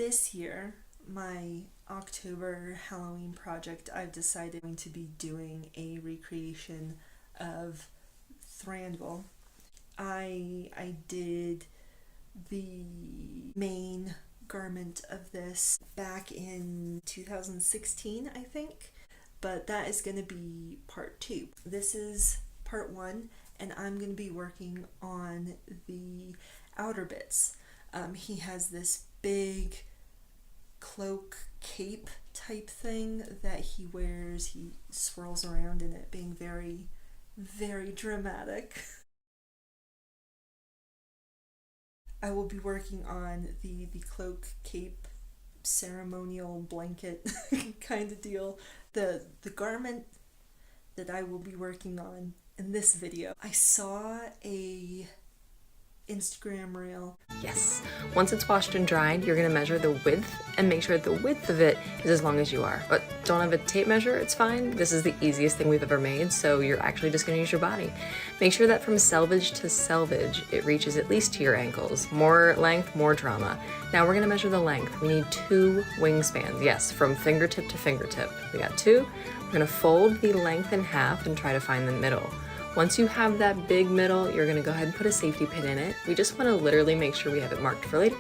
This year, my October Halloween project, I've decided I'm going to be doing a recreation of Thranduil. I did the main garment of this back in 2016, I think, but that is going to be part two. This is part one, and I'm going to be working on the outer bits. He has this big cloak cape type thing that he wears. He swirls around in it, being very, very dramatic. I will be working on the cloak cape ceremonial blanket kind of deal. The garment that I will be working on in this video. I saw a Instagram reel. Yes. Once it's washed and dried, you're going to measure the width and make sure that the width of it is as long as you are. But don't have a tape measure, it's fine. This is the easiest thing we've ever made, so you're actually just going to use your body. Make sure that from selvage to selvage, it reaches at least to your ankles. More length, more drama. Now we're going to measure the length. We need 2 wingspans. Yes, from fingertip to fingertip. We got 2. We're going to fold the length in half and try to find the middle. Once you have that big middle, you're gonna go ahead and put a safety pin in it. We just wanna literally make sure we have it marked for later.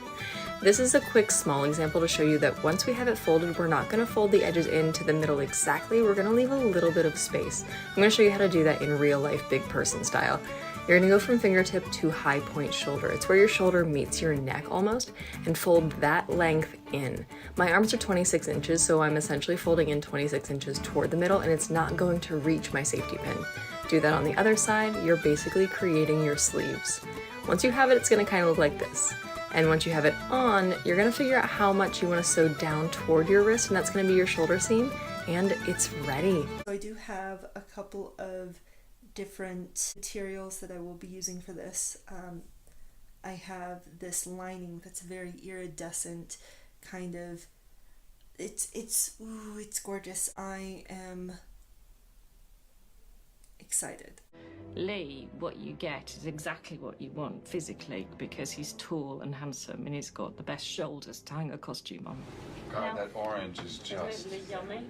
This is a quick small example to show you that once we have it folded, we're not gonna fold the edges into the middle exactly. We're gonna leave a little bit of space. I'm gonna show you how to do that in real life, big person style. You're gonna go from fingertip to high point shoulder. It's where your shoulder meets your neck almost, and fold that length in. My arms are 26 inches, so I'm essentially folding in 26 inches toward the middle, and it's not going to reach my safety pin. Do that on the other side, you're basically creating your sleeves. Once you have it, it's gonna kind of look like this. And once you have it on, you're gonna figure out how much you wanna sew down toward your wrist, and that's gonna be your shoulder seam, and it's ready. So I do have a couple of different materials that I will be using for this. I have this lining that's very iridescent, kind of, it's gorgeous. I am excited. Lee, what you get is exactly what you want physically, because he's tall and handsome and he's got the best shoulders to hang a costume on. God, that orange is just... yummy.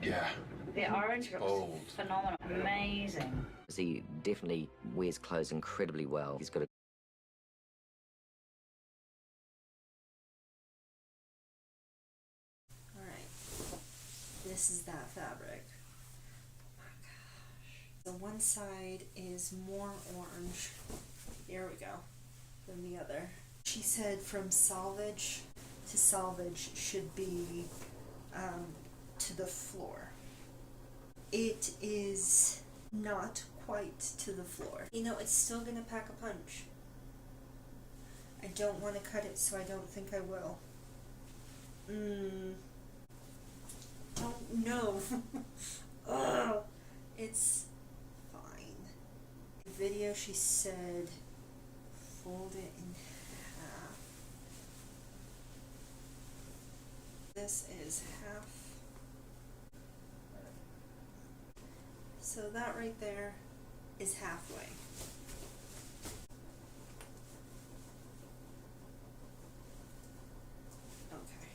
Yeah. The orange looks Bold. phenomenal. Amazing. He definitely wears clothes incredibly well. He's got a Alright, this is that fabric. Oh my gosh. The one side is more orange, there we go, than the other. She said from salvage to salvage should be to the floor. It is not quite to the floor. You know, it's still gonna pack a punch. I don't want to cut it, so I don't think I will. Oh no. Ugh. It's fine. In the video she said fold it in half. This is half. So that right there is halfway. Okay.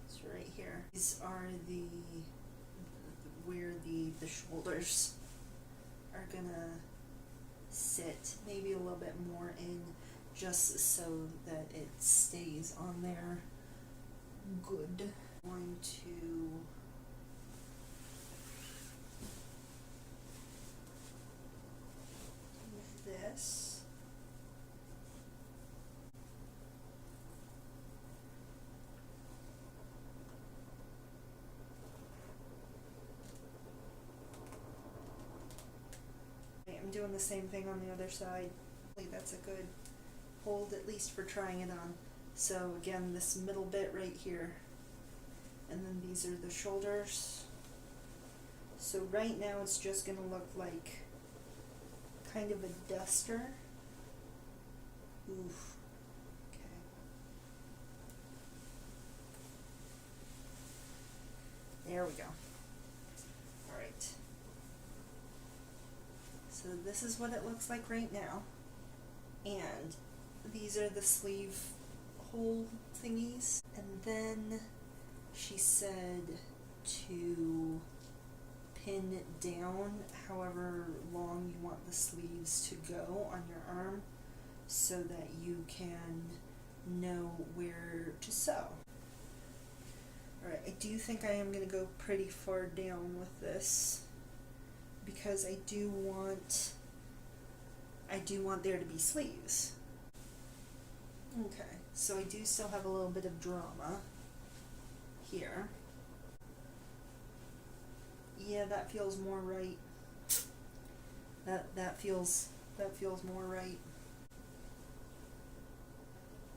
So right here. These are where the shoulders are gonna sit. Maybe a little bit more in, just so that it stays on there good. I'm going to this. I'm doing the same thing on the other side. That's a good hold, at least for trying it on. So again, this middle bit right here, and then these are the shoulders. So right now it's just gonna look like kind of a duster. Oof. Okay. There we go. Alright. So this is what it looks like right now. And these are the sleeve hole thingies. And then she said to pin down however long you want the sleeves to go on your arm so that you can know where to sew. Alright, I do think I am going to go pretty far down with this because I do want there to be sleeves. Okay, so I do still have a little bit of drama here. Yeah, that feels more right. That feels more right.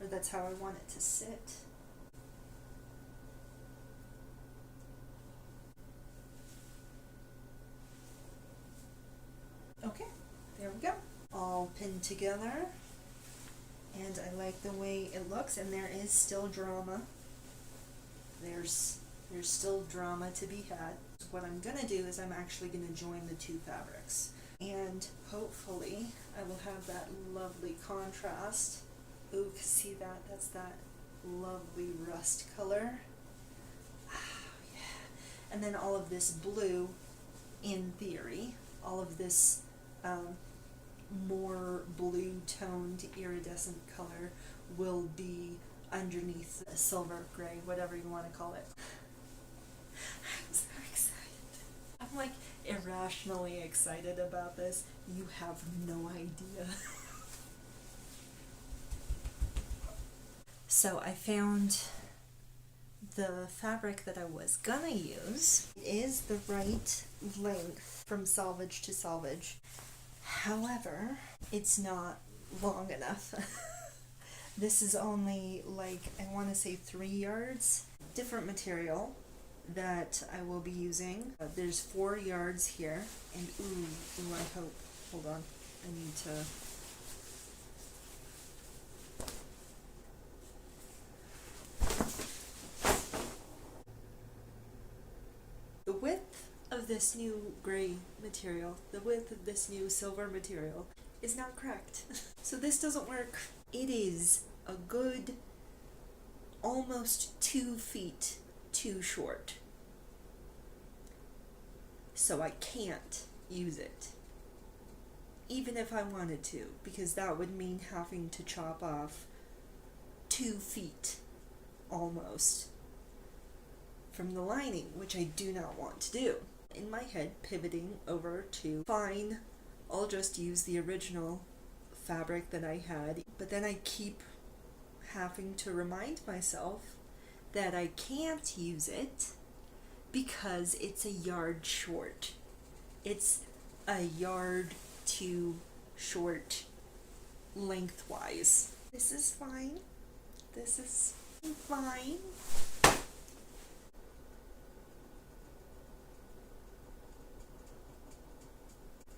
Or that's how I want it to sit. Okay, there we go. All pinned together. And I like the way it looks, and there is still drama. There's still drama to be had. What I'm gonna do is I'm actually gonna join the two fabrics. And hopefully I will have that lovely contrast. Ooh, see that? That's that lovely rust color. Oh, yeah. And then all of this blue, in theory, all of this more blue toned iridescent color will be underneath the silver, gray, whatever you want to call it. I'm so excited. I'm like irrationally excited about this. You have no idea. So I found the fabric that I was gonna use. It is the right length from selvage to selvage. However, it's not long enough. This is only like, I want to say 3 yards. Different material that I will be using. There's 4 yards here, and ooh, I hope, hold on, I need to, the width of this new gray material, the width of this new silver material is not correct. So this doesn't work. It is a good almost 2 feet too short. So I can't use it. Even if I wanted to, because that would mean having to chop off 2 feet almost from the lining, which I do not want to do. In my head, pivoting over to, fine, I'll just use the original fabric that I had, but then I keep having to remind myself that I can't use it because it's a yard short. It's a yard too short lengthwise. This is fine. This is fine.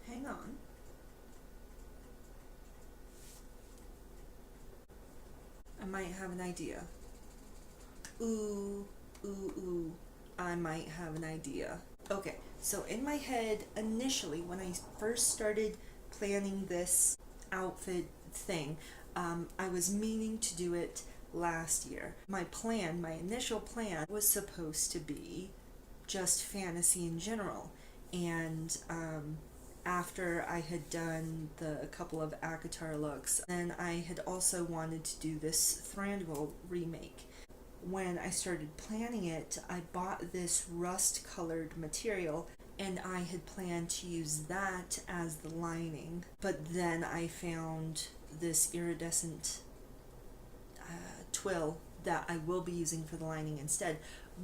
Hang on. I might have an idea. Ooh, I might have an idea. Okay, so in my head, initially, when I first started planning this outfit thing, I was meaning to do it last year. My initial plan was supposed to be just fantasy in general. And after I had done a couple of Akatar looks, then I had also wanted to do this Thranduil remake. When I started planning it, I bought this rust-colored material, and I had planned to use that as the lining. But then I found this iridescent twill that I will be using for the lining instead.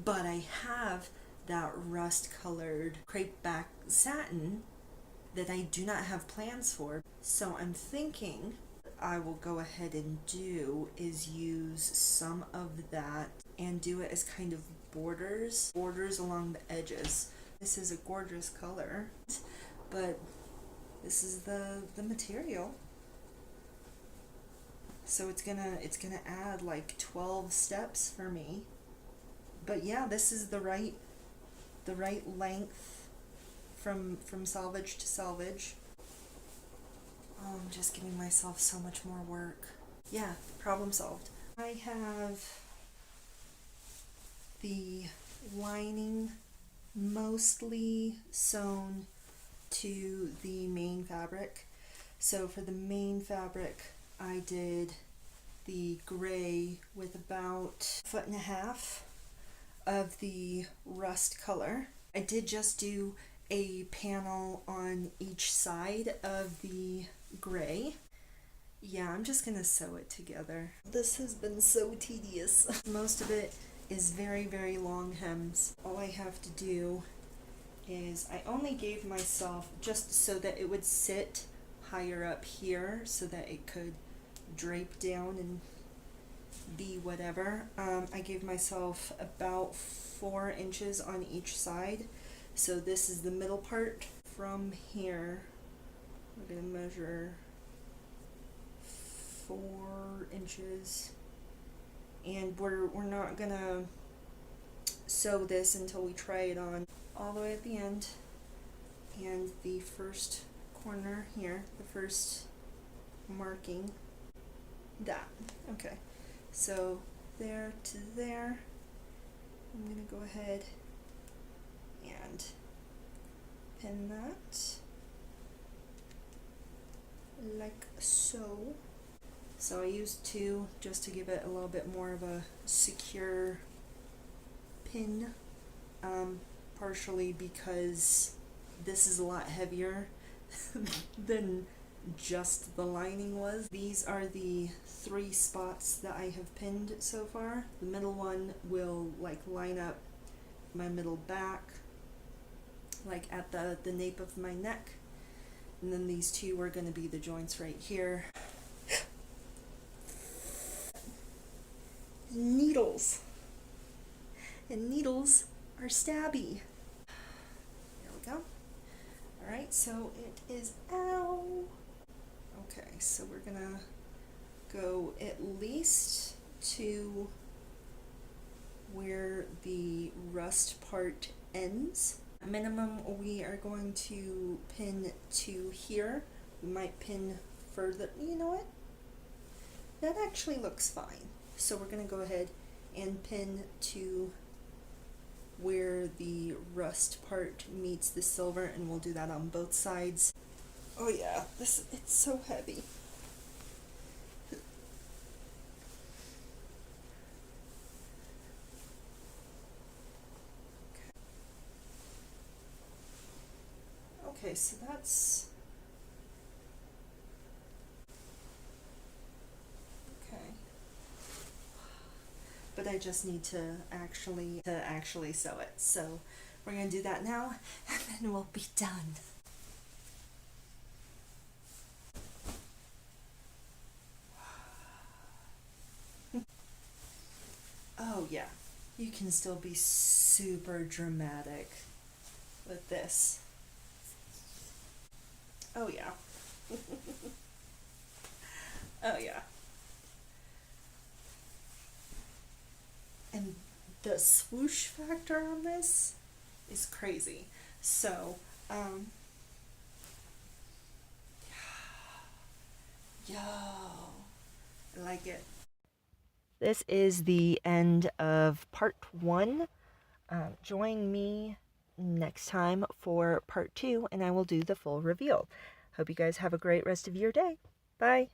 But I have that rust-colored crepe back satin that I do not have plans for. So I'm thinking I will go ahead and do is use some of that and do it as kind of borders along the edges. This is a gorgeous color, but this is the material. So it's gonna add like 12 steps for me. But yeah, this is the right length from selvage to selvage. Oh, I'm just giving myself so much more work. Yeah, problem solved. I have the lining mostly sewn to the main fabric. So for the main fabric, I did the gray with about 1.5 feet of the rust color. I did just do a panel on each side of the gray. Yeah, I'm just gonna sew it together. This has been so tedious. Most of it is very, very long hems. All I have to do is I only gave myself, just so that it would sit higher up here so that it could drape down and be whatever. I gave myself about 4 inches on each side. So this is the middle part. From here, we're gonna measure 4 inches, and we're not gonna sew this until we try it on. All the way at the end, and the first corner here, the first marking, that. Okay, so there to there, I'm gonna go ahead and pin that like so. So I used 2 just to give it a little bit more of a secure pin, partially because this is a lot heavier than just the lining was. These are the 3 spots that I have pinned so far. The middle one will like line up my middle back, like at the nape of my neck, and then these 2 are going to be the joints right here. Needles, and needles are stabby. There we go. Alright, so it is ow. Okay, so we're gonna go at least to where the rust part ends. Minimum, we are going to pin to here. We might pin further. You know what? That actually looks fine. So we're going to go ahead and pin to where the rust part meets the silver, and we'll do that on both sides. Oh yeah, it's so heavy. Okay, so that's okay. But I just need to actually sew it. So we're gonna do that now, and then we'll be done. Oh yeah, you can still be super dramatic with this. Oh yeah. Oh yeah. And the swoosh factor on this is crazy. So, yo, I like it. This is the end of part 1. Join me next time for part 2, and I will do the full reveal. Hope you guys have a great rest of your day. Bye.